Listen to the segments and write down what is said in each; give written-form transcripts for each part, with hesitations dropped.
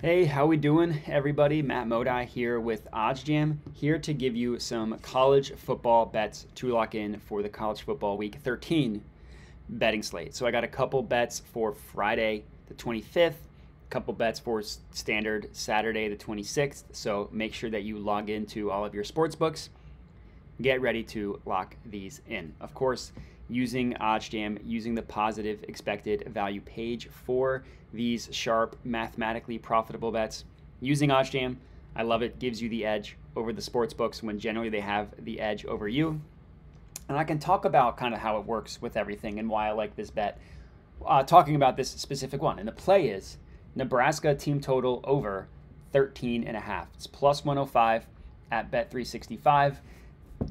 Hey, how we doing, everybody? Matt Modi here with OddsJam, here to give you some college football bets to lock in for the college football week 13 betting slate. So I got a couple bets for Friday the 25th, a couple bets for standard Saturday the 26th. So make sure that you log into all of your sports books. Get ready to lock these in. Of course, using OddsJam, using the positive expected value page for these sharp, mathematically profitable bets. Using OddsJam, I love it. Gives you the edge over the sports books when generally they have the edge over you. And I can talk about kind of how it works with everything and why I like this bet. Talking about this specific one. And the play is Nebraska team total over 13.5. It's plus 105 at Bet365.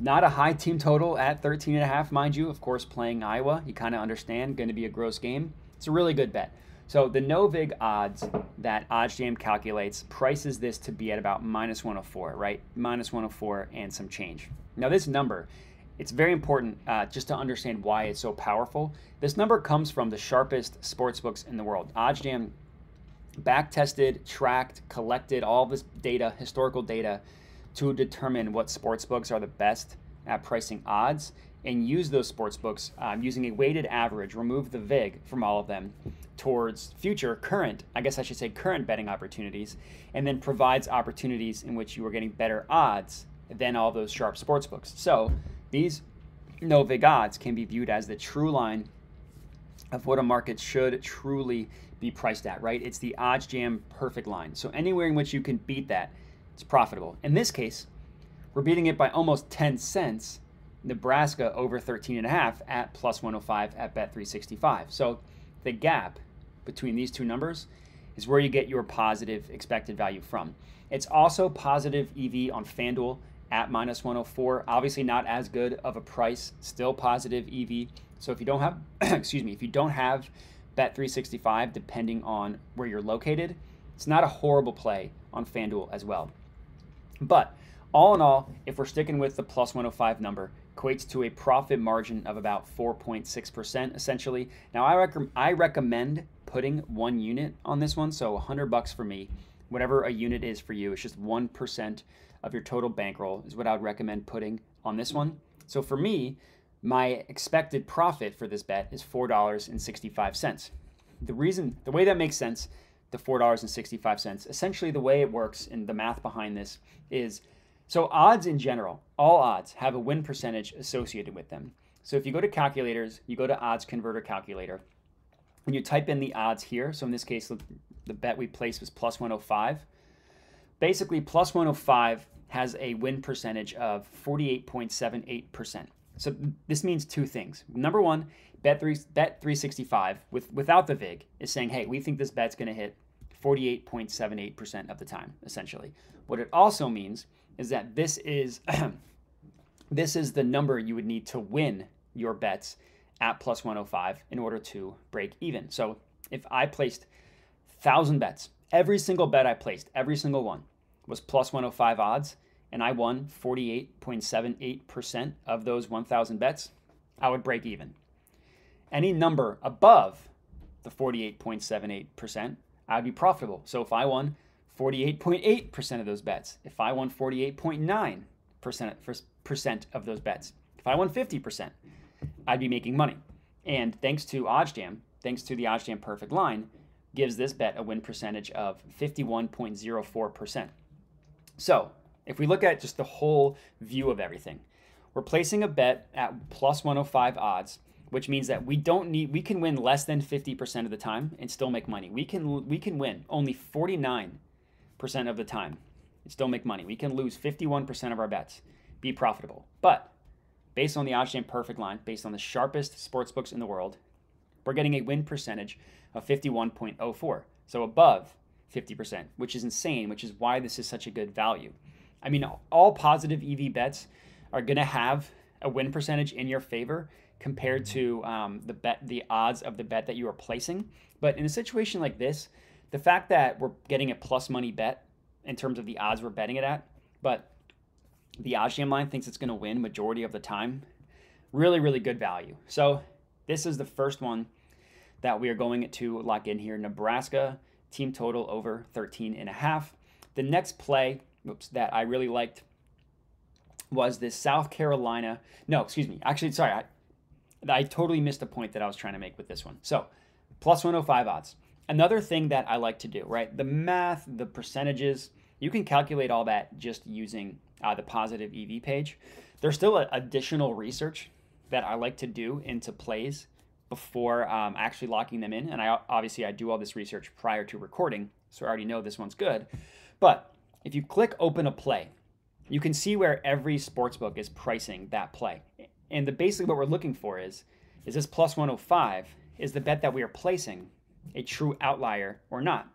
Not a high team total at 13.5, mind you. Of course, playing Iowa, you kind of understand, going to be a gross game. It's a really good bet. So the no-vig odds that OddsJam calculates prices this to be at about minus 104, right? Minus 104 and some change. Now this number, it's very important just to understand why it's so powerful. This number comes from the sharpest sportsbooks in the world. OddsJam back-tested, tracked, collected all this data, historical data, to determine what sportsbooks are the best at pricing odds and use those sportsbooks using a weighted average, remove the VIG from all of them towards current betting opportunities, and then provides opportunities in which you are getting better odds than all those sharp sportsbooks. So these no VIG odds can be viewed as the true line of what a market should truly be priced at, right? It's the OddsJam perfect line. So anywhere in which you can beat that, it's profitable. In this case, we're beating it by almost 10 cents. Nebraska over 13.5 at plus 105 at Bet365. So the gap between these two numbers is where you get your positive expected value from. It's also positive EV on FanDuel at minus 104. Obviously not as good of a price, still positive EV. So if you don't have, if you don't have Bet365, depending on where you're located, it's not a horrible play on FanDuel as well. But all in all, if we're sticking with the plus 105 number, equates to a profit margin of about 4.6% essentially. Now I recommend putting 1 unit on this one, so $100 for me. Whatever a unit is for you, it's just 1% of your total bankroll is what I would recommend putting on this one. So for me, my expected profit for this bet is $4.65. The way that makes sense, the $4.65. Essentially, the way it works and the math behind this is, so odds in general, all odds have a win percentage associated with them. So if you go to calculators, you go to odds converter calculator, and you type in the odds here. So in this case, the bet we placed was plus 105. Basically, plus 105 has a win percentage of 48.78%. So this means two things. Number one, Bet365 without the VIG is saying, hey, we think this bet's going to hit 48.78% of the time, essentially. What it also means is that this is this is the number you would need to win your bets at plus 105 in order to break even. So if I placed 1,000 bets, every single bet I placed, every single one was plus 105 odds, and I won 48.78% of those 1,000 bets, I would break even. Any number above the 48.78%, I would be profitable. So if I won 48.8% of those bets, if I won 48.9% of those bets, if I won 50%, I'd be making money. And thanks to OddsJam, thanks to the OddsJam perfect line, gives this bet a win percentage of 51.04%. So if we look at just the whole view of everything, we're placing a bet at plus 105 odds, which means that we can win less than 50% of the time and still make money. We can win only 49% of the time and still make money. We can lose 51% of our bets, be profitable. But based on the OddsJam perfect line, based on the sharpest sportsbooks in the world, we're getting a win percentage of 51.04, so above 50%, which is insane, which is why this is such a good value. I mean, all positive EV bets are going to have a win percentage in your favor compared to the odds of the bet that you are placing. But in a situation like this, the fact that we're getting a plus money bet in terms of the odds we're betting it at, but the OddsJam line thinks it's going to win majority of the time, really, really good value. So this is the first one that we are going to lock in here. Nebraska team total over 13.5. The next play, that I really liked was this South Carolina. No, excuse me. Actually, sorry. I totally missed the point that I was trying to make with this one. So, plus 105 odds. Another thing that I like to do, right? The math, the percentages, you can calculate all that just using the positive EV page. There's still additional research that I like to do into plays before actually locking them in. And obviously I do all this research prior to recording, so I already know this one's good. But if you click open a play, you can see where every sportsbook is pricing that play. And basically what we're looking for is this plus 105, is the bet that we are placing a true outlier or not?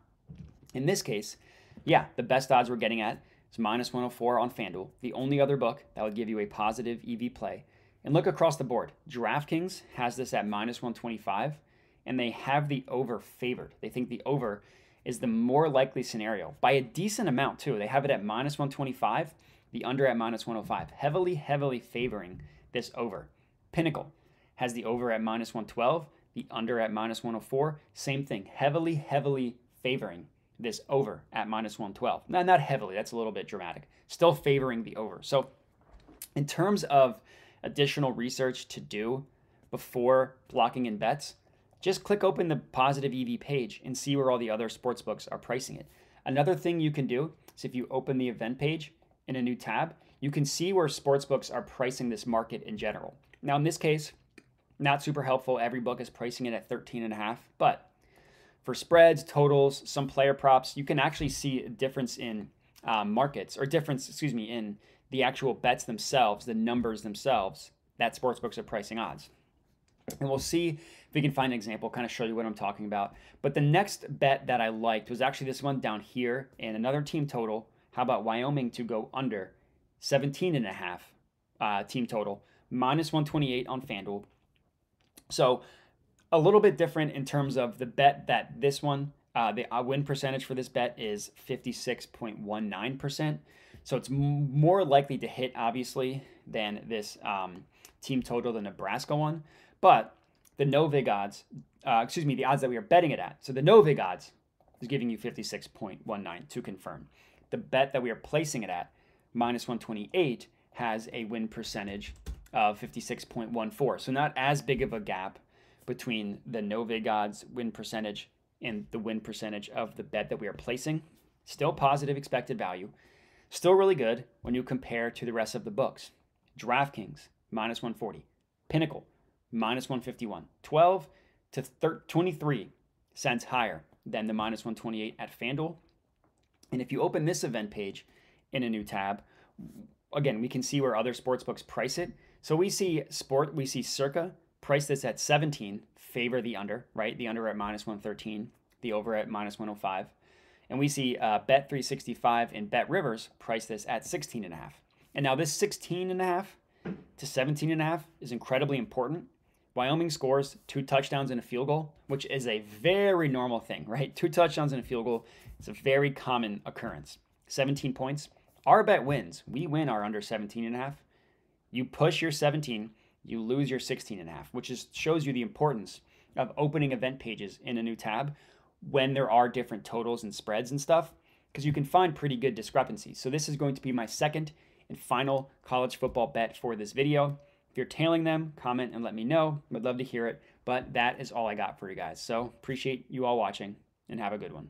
In this case, yeah, the best odds we're getting at is minus 104 on FanDuel, the only other book that would give you a positive EV play. And look across the board. DraftKings has this at minus 125, and they have the over favored. They think the over is the more likely scenario by a decent amount too. They have it at minus 125, the under at minus 105, heavily favoring this over. Pinnacle has the over at minus 112, the under at minus 104. Same thing, heavily favoring this over at minus 112. Not heavily, that's a little bit dramatic. Still favoring the over. So in terms of additional research to do before locking in bets, just click open the positive EV page and see where all the other sportsbooks are pricing it. Another thing you can do is if you open the event page in a new tab, you can see where sportsbooks are pricing this market in general. Now in this case, not super helpful. Every book is pricing it at 13.5, but for spreads, totals, some player props, you can actually see a difference in markets, or in the actual bets themselves, the numbers themselves that sportsbooks are pricing odds. And we'll see if we can find an example, kind of show you what I'm talking about. But the next bet that I liked was actually this one down here and another team total. How about Wyoming to go under 17.5 team total, minus 128 on FanDuel. So a little bit different in terms of the bet that this one, the win percentage for this bet is 56.19%. So it's more likely to hit, obviously, than this team total, the Nebraska one. But the no-vig odds, the odds that we are betting it at. So the no-vig odds is giving you 56.19 to confirm. The bet that we are placing it at, minus 128, has a win percentage of 56.14. So not as big of a gap between the no-vig odds win percentage and the win percentage of the bet that we are placing. Still positive expected value. Still really good when you compare to the rest of the books. DraftKings, minus 140. Pinnacle, minus 151. 12 to 23 cents higher than the minus 128 at FanDuel. And if you open this event page in a new tab, again, we can see where other sportsbooks price it. So we see Circa price this at 17, favor the under, right? The under at minus 113, the over at minus 105. And we see Bet365 and Bet Rivers price this at 16.5. And now this 16.5 to 17.5 is incredibly important. Wyoming scores 2 touchdowns and a field goal, which is a very normal thing, right? 2 touchdowns and a field goal. It's a very common occurrence. 17 points. Our bet wins. We win our under 17.5. You push your 17, you lose your 16.5, which shows you the importance of opening event pages in a new tab when there are different totals and spreads and stuff, because you can find pretty good discrepancies. So this is going to be my second and final college football bet for this video. If you're tailing them, comment and let me know. I'd love to hear it. But that is all I got for you guys. So appreciate you all watching and have a good one.